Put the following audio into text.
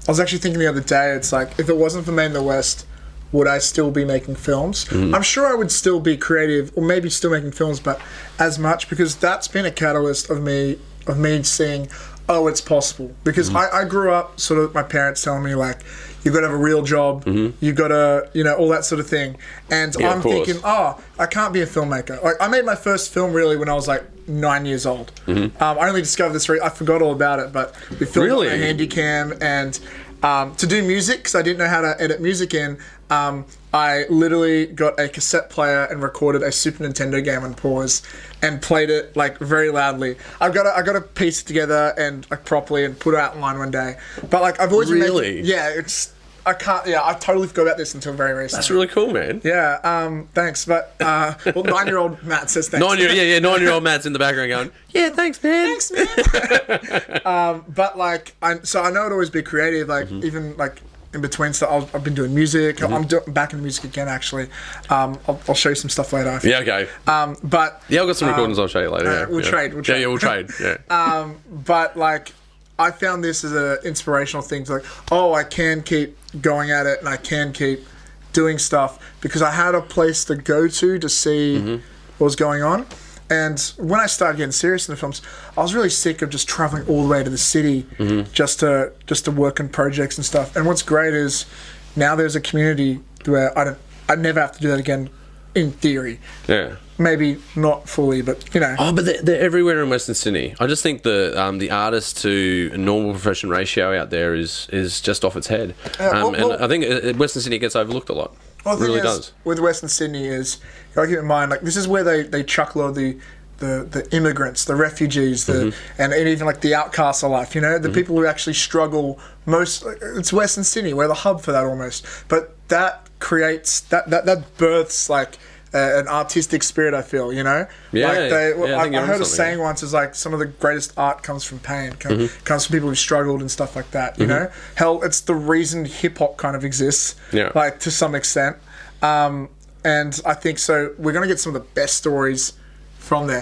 I was actually thinking the other day, it's like, if it wasn't for Made in the West, would I still be making films? I'm sure I would still be creative, or maybe still making films, but as much, because that's been a catalyst of me seeing, oh, it's possible. Because I grew up sort of my parents telling me, like, you've got to have a real job, you've got to, all that sort of thing. And I'm thinking, oh, I can't be a filmmaker. Like, I made my first film really when I was like 9 years old. I only discovered this, I forgot all about it, but we filmed on a Handycam, and to do music, because I didn't know how to edit music in, I literally got a cassette player and recorded a Super Nintendo game on pause and played it like very loudly. I got to piece it together and like properly and put it out online one day. But like I've always been making, I totally forgot about this until very recently. That's really cool, man. Yeah, thanks. But, 9-year-old Matt says thanks. 9-year-old Matt's in the background going, yeah, thanks, man. Thanks, man. But, like, I know I'd always be creative, like, even, like, in between stuff. I've been doing music. I'm back in music again, actually. I'll show you some stuff later. Yeah, okay. But... Yeah, I've got some recordings I'll show you later. We'll trade. Yeah, we'll trade. Yeah. But, like... I found this as an inspirational thing to like, oh, I can keep going at it and I can keep doing stuff because I had a place to go to see what was going on. And when I started getting serious in the films, I was really sick of just traveling all the way to the city just to work on projects and stuff. And what's great is now there's a community where I'd never have to do that again in theory. Yeah. Maybe not fully, but Oh, but they're everywhere in Western Sydney. I just think the artist to normal profession ratio out there is just off its head. And I think Western Sydney gets overlooked a lot. Well, the really thing is, does. with Western Sydney is, you gotta keep in mind, like this is where they chuck a lot of the immigrants, the refugees, and even like the outcasts of life. The people who actually struggle most. It's Western Sydney. We're the hub for that almost. But that creates that births like. An artistic spirit, I feel, I heard a saying once is like some of the greatest art comes from pain, comes from people who've struggled and stuff like that, Hell, it's the reason hip-hop kind of exists, like to some extent. And I think so we're going to get some of the best stories from there.